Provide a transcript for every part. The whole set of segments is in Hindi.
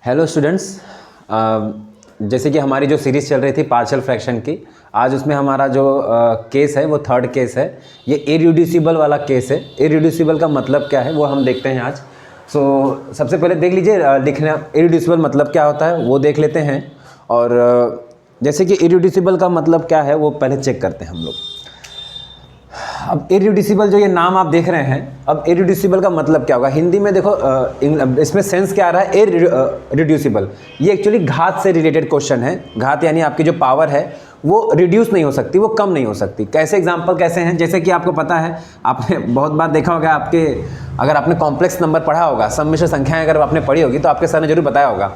हेलो स्टूडेंट्स, जैसे कि हमारी जो सीरीज़ चल रही थी पार्शियल फ्रैक्शन की, आज उसमें हमारा जो केस है वो थर्ड केस है। ये इरिड्यूसिबल वाला केस है। इरिड्यूसिबल का मतलब क्या है वो हम देखते हैं आज। सबसे पहले देख लीजिए लिखना इरिड्यूसिबल मतलब क्या होता है वो देख लेते हैं। और जैसे कि इरिड्यूसिबल का मतलब क्या है वो पहले चेक करते हैं हम लोग। अब इरिड्यूसिबल जो ये नाम आप देख रहे हैं, अब इरिड्यूसिबल का मतलब क्या होगा हिंदी में देखो। इसमें सेंस क्या आ रहा है, इरिड्यूसिबल। ये एक्चुअली घात से रिलेटेड क्वेश्चन है। घात यानी आपकी जो पावर है वो रिड्यूस नहीं हो सकती, वो कम नहीं हो सकती। कैसे एग्जांपल कैसे हैं, जैसे कि आपको पता है, आपने बहुत बार देखा होगा, आपके अगर आपने कॉम्प्लेक्स नंबर पढ़ा होगा, सम्मिश्र संख्याएं अगर आपने पढ़ी होगी तो आपके सर ने जरूर बताया होगा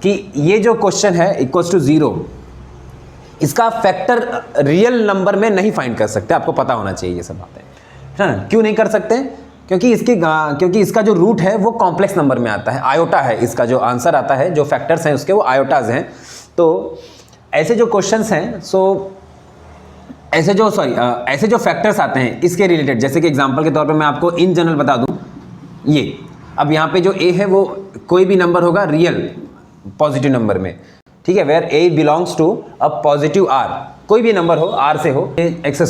कि ये जो क्वेश्चन है इक्वल्स टू 0, इसका फैक्टर रियल नंबर में नहीं फाइंड कर सकते। आपको पता होना चाहिए ये सब बातें, है ना। क्यों नहीं कर सकते? क्योंकि इसका जो रूट है वो कॉम्प्लेक्स नंबर में आता है, आयोटा है। इसका जो आंसर आता है, जो फैक्टर्स हैं उसके, वो आयोटाज हैं। तो ऐसे जो क्वेश्चंस हैं, ऐसे जो फैक्टर्स आते हैं इसके रिलेटेड, जैसे कि एग्जांपल के तौर पे मैं आपको इन जनरल बता दूं, ये अब यहाँ पे जो ए है वो कोई भी नंबर होगा रियल पॉजिटिव नंबर में, ठीक है। Where a belongs to a positive R, कोई भी नंबर हो, आर से हो। एक्स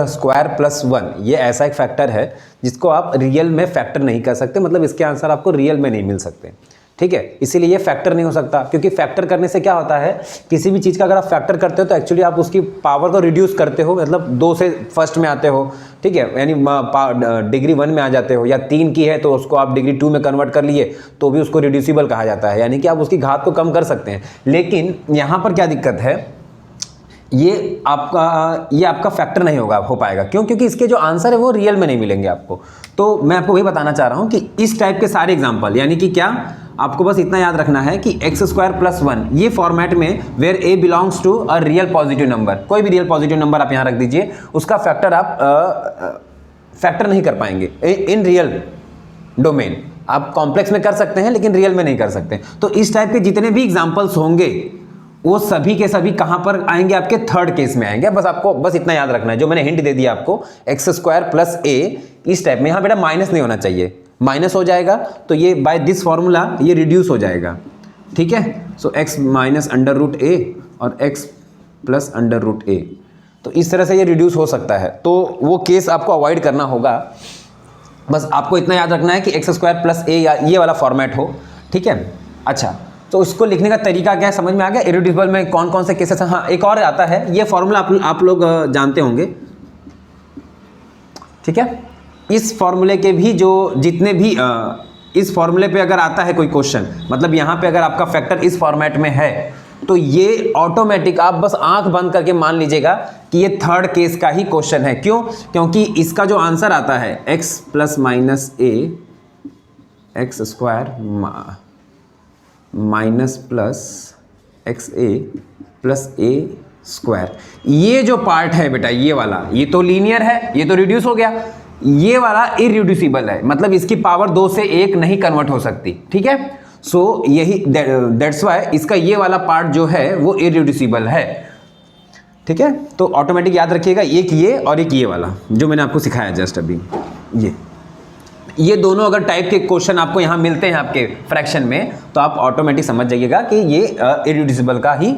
स्क्वायर प्लस 1, ये ऐसा एक फैक्टर है जिसको आप रियल में फैक्टर नहीं कर सकते, मतलब इसके आंसर आपको रियल में नहीं मिल सकते, ठीक है। इसीलिए ये फैक्टर नहीं हो सकता, क्योंकि फैक्टर करने से क्या होता है, किसी भी चीज़ का अगर आप फैक्टर करते हो तो एक्चुअली आप उसकी पावर को रिड्यूस करते हो, मतलब 2 से फर्स्ट में आते हो, ठीक है, यानी डिग्री 1 में आ जाते हो। या 3 की है तो उसको आप डिग्री 2 में कन्वर्ट कर लिए तो भी उसको रिड्यूसिबल कहा जाता है, यानी कि आप उसकी घात को कम कर सकते हैं। लेकिन यहाँ पर क्या दिक्कत है, ये आपका फैक्टर नहीं हो पाएगा। क्यों? क्योंकि इसके जो आंसर है वो रियल में नहीं मिलेंगे आपको। तो मैं आपको वही बताना चाह रहा हूँ कि इस टाइप के सारे एग्जांपल, यानी कि क्या, आपको बस इतना याद रखना है कि एक्स स्क्वायर प्लस 1, ये फॉर्मेट में where a belongs to a real positive number, कोई भी रियल पॉजिटिव नंबर आप यहाँ रख दीजिए, उसका फैक्टर आप फैक्टर नहीं कर पाएंगे इन रियल डोमेन। आप कॉम्प्लेक्स में कर सकते हैं लेकिन रियल में नहीं कर सकते। तो इस टाइप के जितने भी एग्जाम्पल्स होंगे वो सभी के सभी कहाँ पर आएंगे, आपके थर्ड केस में आएंगे। बस आपको बस इतना याद रखना है, जो मैंने हिंट दे दिया आपको, एक्स स्क्वायर प्लस ए, इस टाइप में। यहाँ बेटा माइनस नहीं होना चाहिए, माइनस हो जाएगा तो ये बाय दिस फॉर्मूला ये रिड्यूस हो जाएगा, ठीक है। सो एक्स माइनस अंडर रूट ए और एक्स प्लस अंडर रूट ए, तो इस तरह से ये रिड्यूस हो सकता है। तो वो केस आपको अवॉइड करना होगा। बस आपको इतना याद रखना है कि एक्स स्क्वायर प्लस ए, या ये वाला फॉर्मेट हो, ठीक है। अच्छा, तो उसको लिखने का तरीका क्या है, समझ में आ गया। इरिड्यूसिबल में कौन कौन से केसेस हैं। हाँ, एक और आता है, ये फॉर्मूला आप लोग जानते होंगे, ठीक है। इस फॉर्मूले के भी जो जितने भी इस फॉर्मूले पे अगर आता है कोई क्वेश्चन, मतलब यहाँ पे अगर आपका फैक्टर इस फॉर्मेट में है तो ये ऑटोमेटिक आप बस आंख बंद करके मान लीजिएगा कि ये थर्ड केस का ही क्वेश्चन है। क्यों? क्योंकि इसका जो आंसर आता है x plus minus a, x square minus plus x a plus a square, ये जो पार्ट है बेटा, ये वाला, ये तो लीनियर है, ये तो रिड्यूस हो गया। ये वाला इरिड्यूसिबल है, मतलब इसकी पावर 2 से 1 नहीं कन्वर्ट हो सकती, ठीक है। सो यही दैट्स वाई इसका ये वाला पार्ट जो है वो इरिड्यूसिबल है, ठीक है। तो ऑटोमेटिक याद रखिएगा, एक ये और एक ये वाला जो मैंने आपको सिखाया जस्ट अभी, ये दोनों अगर टाइप के क्वेश्चन आपको यहाँ मिलते हैं आपके फ्रैक्शन में, तो आप ऑटोमेटिक समझ जाइएगा कि ये इरिड्यूसिबल का ही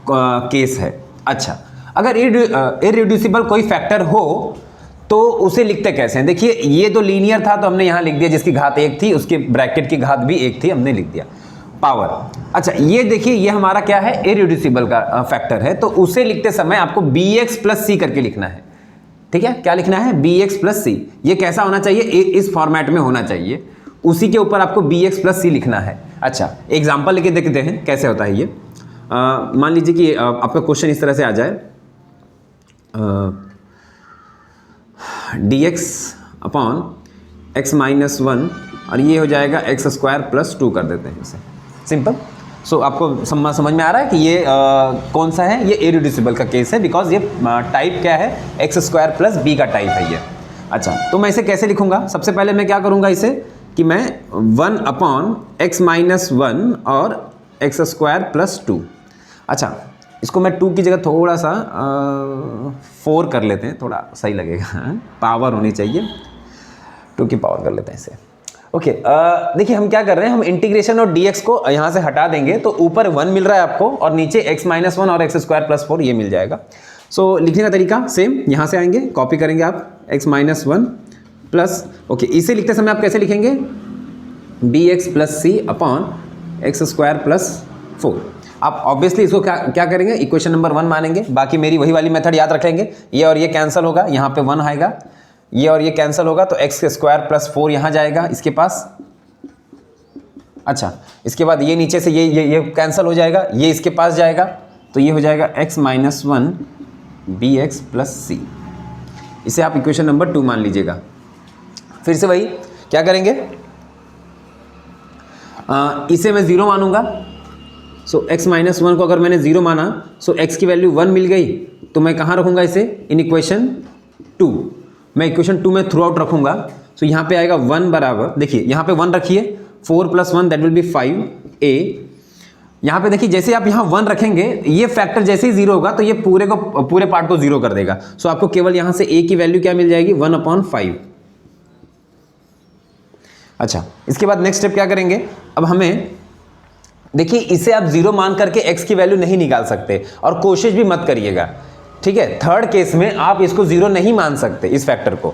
केस है। अच्छा, अगर इरिड्यूसिबल कोई फैक्टर हो तो उसे लिखते कैसे हैं? देखिए, ये तो लीनियर था तो हमने यहाँ लिख दिया, जिसकी घात 1 थी उसके ब्रैकेट की घात भी 1 थी, हमने लिख दिया पावर। अच्छा, ये देखिए, ये हमारा क्या है, इरिड्यूसिबल का फैक्टर है, तो उसे लिखते समय आपको bx प्लस सी करके लिखना है, ठीक है। क्या लिखना है? bx प्लस सी। ये कैसा होना चाहिए? इस फॉर्मेट में होना चाहिए, उसी के ऊपर आपको bx प्लस सी लिखना है। अच्छा, एग्जाम्पल लेके देखते हैं कैसे होता है ये। मान लीजिए कि आपका क्वेश्चन इस तरह से आ जाए, dx अपॉन x माइनस 1, और ये हो जाएगा एक्स स्क्वायर प्लस 2 कर देते हैं इसे, सिंपल। सो आपको समझ में आ रहा है कि ये कौन सा है, ये इरिड्यूसिबल का केस है, बिकॉज ये टाइप क्या है, एक्स स्क्वायर प्लस बी का टाइप है ये। अच्छा, तो मैं इसे कैसे लिखूंगा? सबसे पहले मैं क्या करूंगा इसे, कि मैं 1 अपॉन एक्स माइनस 1 और एक्स स्क्वायर प्लस 2। अच्छा, इसको मैं 2 की जगह थोड़ा सा 4 कर लेते हैं, थोड़ा सही लगेगा, पावर होनी चाहिए, 2 की पावर कर लेते हैं इसे। ओके देखिए हम क्या कर रहे हैं, हम इंटीग्रेशन और dx को यहाँ से हटा देंगे तो ऊपर 1 मिल रहा है आपको और नीचे x माइनस 1 और x² + 4 ये मिल जाएगा। सो लिखने का तरीका सेम, यहाँ से आएंगे कॉपी करेंगे आप x माइनस 1 प्लस, ओके इसे लिखते समय आप कैसे लिखेंगे, bx + c अपॉन x² + 4। आप ऑब्वियसली इसको क्या करेंगे, इक्वेशन नंबर 1 मानेंगे, बाकी मेरी वही वाली मेथड याद रखेंगे, ये और ये कैंसिल होगा, यहाँ पे 1 आएगा, ये और ये कैंसिल होगा तो x² + 4 यहाँ जाएगा इसके पास। अच्छा इसके बाद ये नीचे से ये कैंसिल हो जाएगा, ये इसके पास जाएगा तो ये हो जाएगा x माइनस 1 bx + c। इसे आप इक्वेशन नंबर 2 मान लीजिएगा। फिर से वही क्या करेंगे, इसे मैं 0 मानूंगा। सो x माइनस 1 को अगर मैंने 0 माना सो x की वैल्यू 1 मिल गई तो मैं कहाँ रखूंगा इसे, इन इक्वेशन 2। मैं इक्वेशन 2 में थ्रू आउट रखूंगा। सो यहाँ पे आएगा 1 बराबर, देखिए यहाँ पे 1 रखिए, 4 + 1 दैट विल बी 5a। यहाँ पे देखिए जैसे आप यहाँ 1 रखेंगे ये फैक्टर जैसे ही 0 होगा तो ये पूरे पार्ट को 0 कर देगा। सो आपको केवल यहाँ से a की वैल्यू क्या मिल जाएगी, 1/5। अच्छा इसके बाद नेक्स्ट स्टेप क्या करेंगे, अब हमें देखिए इसे आप 0 मान करके x की वैल्यू नहीं निकाल सकते और कोशिश भी मत करिएगा, ठीक है। थर्ड केस में आप इसको 0 नहीं मान सकते इस फैक्टर को,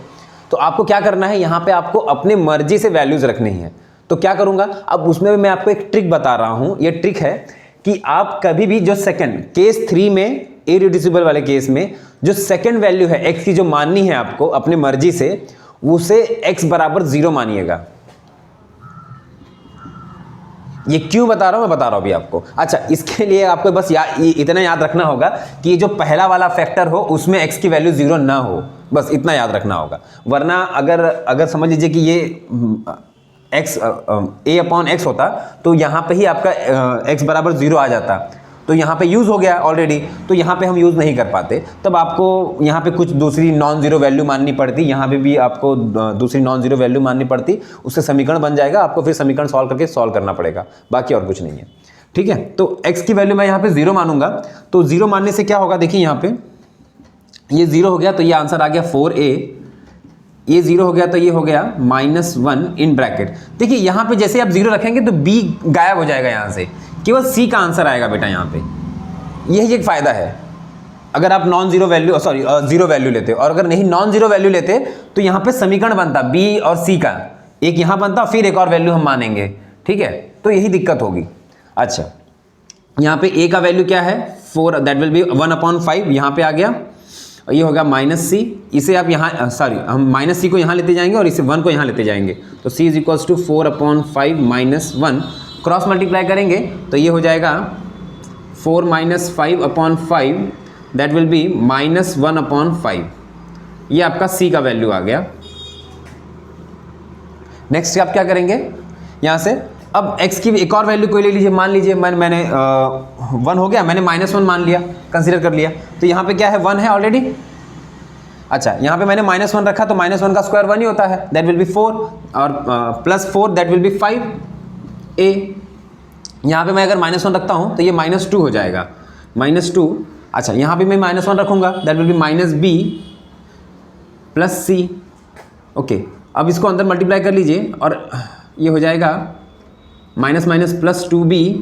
तो आपको क्या करना है, यहाँ पे आपको अपने मर्जी से वैल्यूज रखनी है। तो क्या करूंगा, अब उसमें मैं आपको एक ट्रिक बता रहा हूं। ये ट्रिक है कि आप कभी भी जो सेकंड केस 3 में इररिड्यूसिबल वाले केस में जो सेकंड वैल्यू है x की जो माननी है आपको अपने मर्जी से, उसे x बराबर 0 मानिएगा। ये क्यों बता रहा हूं, मैं बता रहा हूं अभी आपको। अच्छा इसके लिए आपको बस इतना याद रखना होगा कि जो पहला वाला फैक्टर हो उसमें x की वैल्यू 0 ना हो, बस इतना याद रखना होगा। वरना अगर समझ लीजिए कि ये a/x होता तो यहाँ पे ही आपका x बराबर 0 आ जाता, तो यहाँ पे यूज़ हो गया ऑलरेडी, तो यहाँ पे हम यूज़ नहीं कर पाते। तब आपको यहाँ पे कुछ दूसरी नॉन ज़ीरो वैल्यू माननी पड़ती, यहाँ पे भी आपको दूसरी नॉन ज़ीरो वैल्यू माननी पड़ती, उससे समीकरण बन जाएगा, आपको फिर समीकरण सॉल्व करना पड़ेगा, बाकी और कुछ नहीं है, ठीक है। तो x की वैल्यू मैं यहाँ पे 0 मानूंगा, तो 0 मानने से क्या होगा, देखिए यहाँ पे ये 0 हो गया तो ये आंसर आ गया 4a, ये 0 हो गया तो ये हो गया -1 इन ब्रैकेट। देखिए यहाँ पे जैसे आप 0 रखेंगे तो b गायब हो जाएगा, यहाँ से केवल c का आंसर आएगा बेटा यहाँ पे। यही एक फ़ायदा है अगर आप ज़ीरो वैल्यू लेते, और अगर नहीं नॉन ज़ीरो वैल्यू लेते तो यहाँ पे समीकरण बनता b और c का, एक यहाँ बनता फिर एक और वैल्यू हम मानेंगे, ठीक है, तो यही दिक्कत होगी। अच्छा यहाँ पे a का वैल्यू क्या है 4, दैट विल बी 1/5, यहाँ पे आ गया, ये होगा -c, इसे आप यहाँ हम -c को यहाँ लेते जाएंगे और इसे 1 को यहाँ लेते जाएंगे, तो c = 4/5 -1, क्रॉस मल्टीप्लाई करेंगे तो ये हो जाएगा 4 - 5/5 दैट विल बी -1/5। ये आपका c का वैल्यू आ गया। नेक्स्ट आप क्या करेंगे, यहाँ से अब x की एक और वैल्यू कोई ले लीजिए, मान लीजिए मैंने 1 हो गया, मैंने -1 मान लिया, कंसीडर कर लिया, तो यहाँ पे क्या है 1 है ऑलरेडी। अच्छा यहाँ पे मैंने -1 रखा तो -1 का स्क्वायर 1 ही होता है, दैट विल बी 4, और +4 दैट विल बी 5a। यहाँ पे मैं अगर -1 रखता हूँ तो ये -2 हो जाएगा, -2। अच्छा यहाँ पे मैं -1 रखूँगा, that will be -b + c। Okay अब इसको अंदर मल्टीप्लाई कर लीजिए और ये हो जाएगा -2b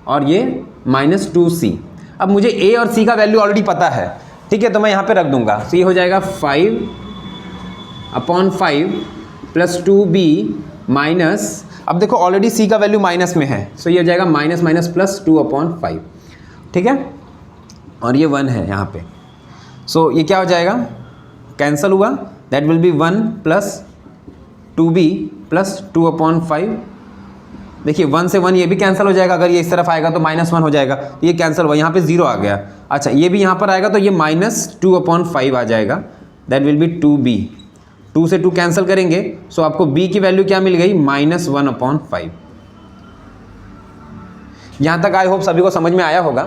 और ये -2c। अब मुझे a और c का वैल्यू ऑलरेडी पता है, ठीक है, तो मैं यहाँ पे रख दूंगा, तो ये हो जाएगा 5/5 + 2b माइनस, अब देखो ऑलरेडी c का वैल्यू माइनस में है, सो ये हो जाएगा -+ 2/5, ठीक है, और ये 1 है यहाँ पे, सो ये क्या हो जाएगा, कैंसिल हुआ, दैट विल बी 1 + 2b + 2/5। देखिए 1 से 1 ये भी कैंसिल हो जाएगा, अगर ये इस तरफ आएगा तो -1 हो जाएगा, तो ये कैंसिल हुआ, यहाँ पे 0 आ गया। अच्छा ये भी यहाँ पर आएगा तो ये -2/5 आ जाएगा, दैट विल बी 2b, 2 से 2 कैंसिल करेंगे, सो आपको b की वैल्यू क्या मिल गई, -1/5। यहाँ तक आई होप सभी को समझ में आया होगा,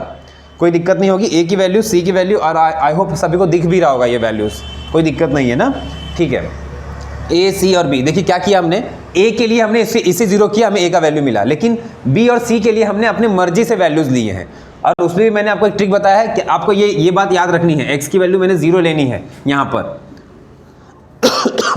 कोई दिक्कत नहीं होगी। a की वैल्यू, c की वैल्यू, और आई होप सभी को दिख भी रहा होगा ये वैल्यूज़, कोई दिक्कत नहीं है ना, ठीक है। a, c और b, देखिए क्या किया हमने, a के लिए हमने इसे 0 किया, हमें a का वैल्यू मिला, लेकिन b और c के लिए हमने अपने मर्जी से वैल्यूज़ लिए हैं, और उसमें भी मैंने आपको एक ट्रिक बताया है कि आपको ये बात याद रखनी है, x की वैल्यू मैंने 0 लेनी है यहाँ पर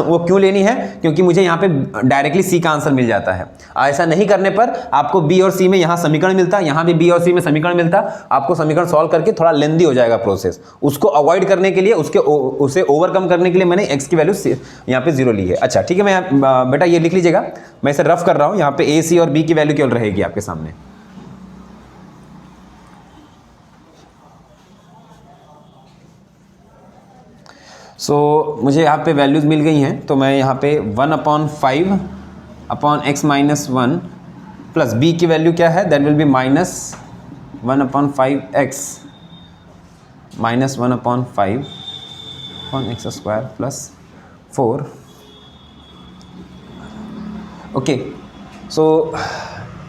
वो क्यों लेनी है, क्योंकि मुझे यहाँ पे डायरेक्टली सी का आंसर मिल जाता है। ऐसा नहीं करने पर आपको बी और सी में यहाँ समीकरण मिलता, यहाँ भी बी और सी में समीकरण मिलता, आपको समीकरण सॉल्व करके थोड़ा लेंदी हो जाएगा प्रोसेस। उसको अवॉइड करने के लिए, उसे ओवरकम करने के लिए मैंने एक्स की वैल्यू यहाँ पे 0 ली है। अच्छा ठीक है, मैं बेटा ये लिख लीजिएगा, मैं इसे रफ कर रहा हूँ। यहाँ पे ए, सी और बी की वैल्यू केवल रहेगी आपके सामने। मुझे यहाँ पे वैल्यूज़ मिल गई हैं, तो मैं यहाँ पे 1/5 upon x minus 1 plus b की वैल्यू क्या है, that will be minus 1/5x minus 1/5 upon x square plus 4। Okay,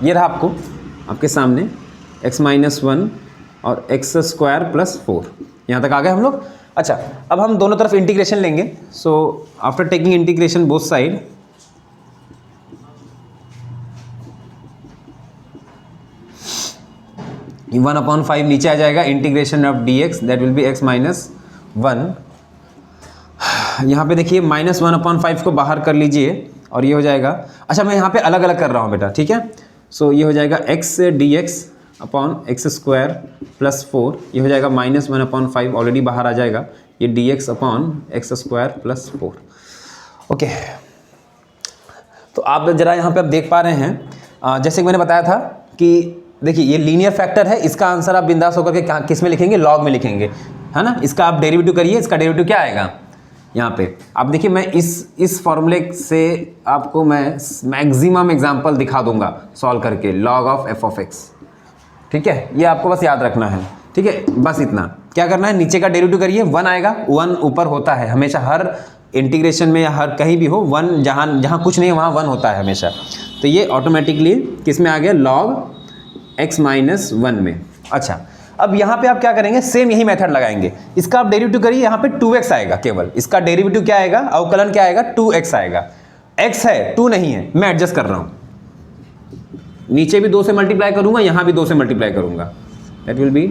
ये रहा आपके सामने x माइनस 1 और एक्स स्क्वायर प्लस 4। यहाँ तक आ गए हम लोग। अच्छा, अब हम दोनों तरफ इंटीग्रेशन लेंगे। After taking integration both side, ये 1/5 नीचे आ जाएगा, integration of dx that will be x minus 1। यहाँ पे देखिए माइनस 1/5 को बाहर कर लीजिए और ये हो जाएगा। अच्छा, मैं यहाँ पे अलग अलग कर रहा हूँ बेटा, ठीक है। ये हो जाएगा x dx upon x square plus 4, ये हो जाएगा माइनस 1/5, ऑलरेडी बाहर आ जाएगा, ये dx upon x square plus 4। Okay, तो आप जरा यहाँ पे आप देख पा रहे हैं, जैसे कि मैंने बताया था कि देखिए ये लीनियर फैक्टर है, इसका आंसर आप बिंदास होकर के किस में लिखेंगे, लॉग में लिखेंगे, है ना। इसका आप डेरिवेटिव करिए, इसका डेरिवेटिव क्या आएगा यहाँ पे आप देखिए। मैं इस फॉर्मूले से आपको मैं मैक्सिमम एग्जाम्पल दिखा दूंगा सॉल्व करके, log of F of x, ठीक है। ये आपको बस याद रखना है, ठीक है। बस इतना क्या करना है, नीचे का डेरिवेटिव करिए, 1 आएगा, 1 ऊपर होता है हमेशा, हर इंटीग्रेशन में या हर कहीं भी हो 1, जहाँ कुछ नहीं है वहाँ 1 होता है हमेशा। तो ये ऑटोमेटिकली किस में आ गया, लॉग x माइनस 1 में। अच्छा, अब यहाँ पे आप क्या करेंगे, सेम यही मेथड लगाएंगे। इसका आप डेरिवेटिव करिए, यहाँ पे 2x आएगा केवल, इसका डेरिवेटिव क्या आएगा, अवकलन क्या आएगा, 2x आएगा। x है 2 नहीं है, मैं एडजस्ट कर रहा हूँ, नीचे भी 2 से मल्टीप्लाई करूंगा, यहाँ भी 2 से मल्टीप्लाई करूंगा, दैट विल बी।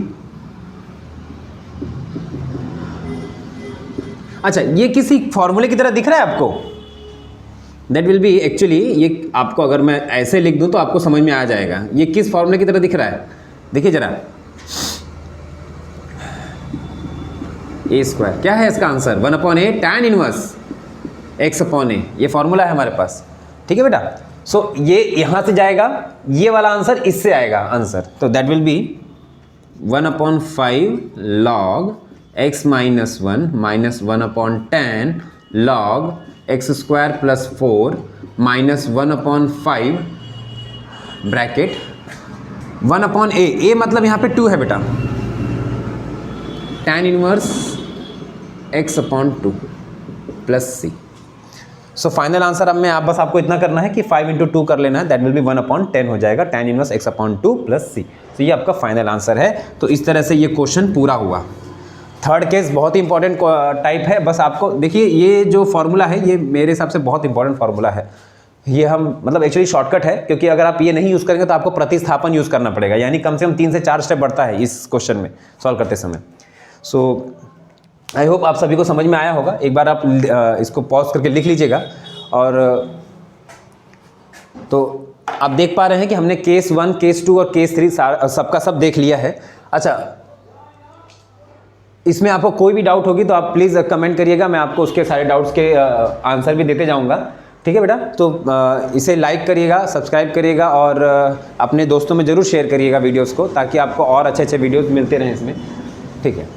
अच्छा, ये किसी फॉर्मूले की तरह दिख रहा है आपको, दैट विल बी एक्चुअली, ये आपको अगर मैं ऐसे लिख दूं तो आपको समझ में आ जाएगा ये किस फॉर्मूले की तरह दिख रहा है। देखिए जरा, ए स्क्वायर क्या है इसका answer, 1/a tan inverse x/a, ये फॉर्मूला है हमारे पास, ठीक है बेटा। ये यहाँ से जाएगा, ये वाला आंसर इससे आएगा आंसर, तो that will be 1/5 log x minus 1 minus 1/10 log x square plus 4 minus 1/5 bracket 1/a, a मतलब यहाँ पे 2 है बेटा, tan inverse x/2 plus c। Final answer अब मैं बस आपको इतना करना है कि 5 × 2 कर लेना है, दैट विल बी 1/10 हो जाएगा, tan inverse x/2 plus c। तो ये आपका फाइनल आंसर है। तो इस तरह से ये क्वेश्चन पूरा हुआ। थर्ड केस बहुत ही इंपॉर्टेंट टाइप है, बस आपको देखिए ये जो फॉर्मूला है ये मेरे हिसाब से बहुत इंपॉर्टेंट फॉर्मूला है। ये हम मतलब एक्चुअली शॉर्टकट है, क्योंकि अगर आप ये नहीं यूज़ करेंगे तो आपको प्रतिस्थापन यूज़ करना पड़ेगा, यानी कम से कम 3 से 4 स्टेप बढ़ता है इस क्वेश्चन में सॉल्व करते समय। आई होप आप सभी को समझ में आया होगा। एक बार आप इसको पॉज करके लिख लीजिएगा। और तो आप देख पा रहे हैं कि हमने केस 1, केस 2 और केस 3 सबका सब देख लिया है। अच्छा, इसमें आपको कोई भी डाउट होगी तो आप प्लीज़ कमेंट करिएगा, मैं आपको उसके सारे डाउट्स के आंसर भी देते जाऊंगा, ठीक है बेटा। तो इसे लाइक करिएगा, सब्सक्राइब करिएगा और अपने दोस्तों में ज़रूर शेयर करिएगा वीडियोस को, ताकि आपको और अच्छे अच्छे वीडियोस मिलते रहें इसमें, ठीक है।